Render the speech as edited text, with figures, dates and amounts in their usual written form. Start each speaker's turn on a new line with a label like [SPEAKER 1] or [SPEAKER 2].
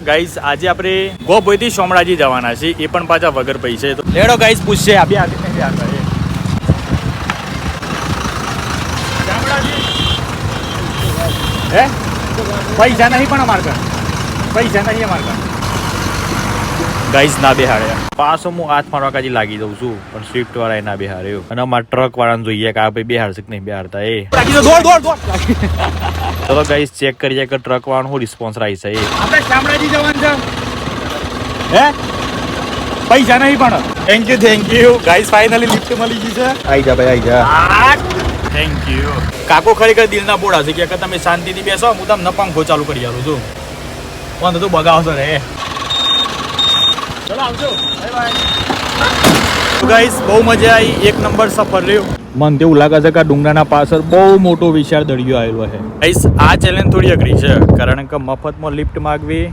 [SPEAKER 1] Guys આજે આપણે ગોભોઈથી શામળાજી જવાના છે, એ પણ પાછા વગર પૈસે. તો લેડો ગાઈઝ પૂછશે આ બે શામળાજી હે પૈસા નહીં પણ અમાર કણ પૈસા નહીં અમાર કણ. ગાઈઝ ના બેહાડ્યા. પાછો હું હાથ મારવા કાજી લાગી દઉં છું, પણ સ્વિફ્ટ વાળા ના બેહાડ્યો. અને અમારા ટ્રક વાળાને જોઈએ કે આ ભાઈ બેહાડશે કે નહીં બેહાડતા. એ ચલો ગાઈઝ ચેક કરીએ કે ટ્રક વાળાનો શું રિસ્પોન્સ રહી છે. આપણે શામળાજી જવાનું છે હે પૈસા નહીં પણ. Thank you guys finally lift મળી ગઈ છે. આઈ જા ભાઈ આઈ જા. Thank you. કાકો ખરેખર દિલના બોડા છે કે તમે શાંતિથી બેસો, હું તમને પંખો ચાલુ કરી આલું છું. વાંધો તું બગાવશો રે. ચલો આવજો બાય બાય. ગાઈઝ બહુ મજા આવી, એક નંબર સફર રહ્યો. મને તેવું લાગે છે કે ડુંગરાના પાછળ બહુ મોટો વિશાળ દરિયો આવેલો છે. ગાઈઝ આ ચેલેન્જ થોડી અઘરી છે, કારણ કે મફતમાં લિફ્ટ માગવી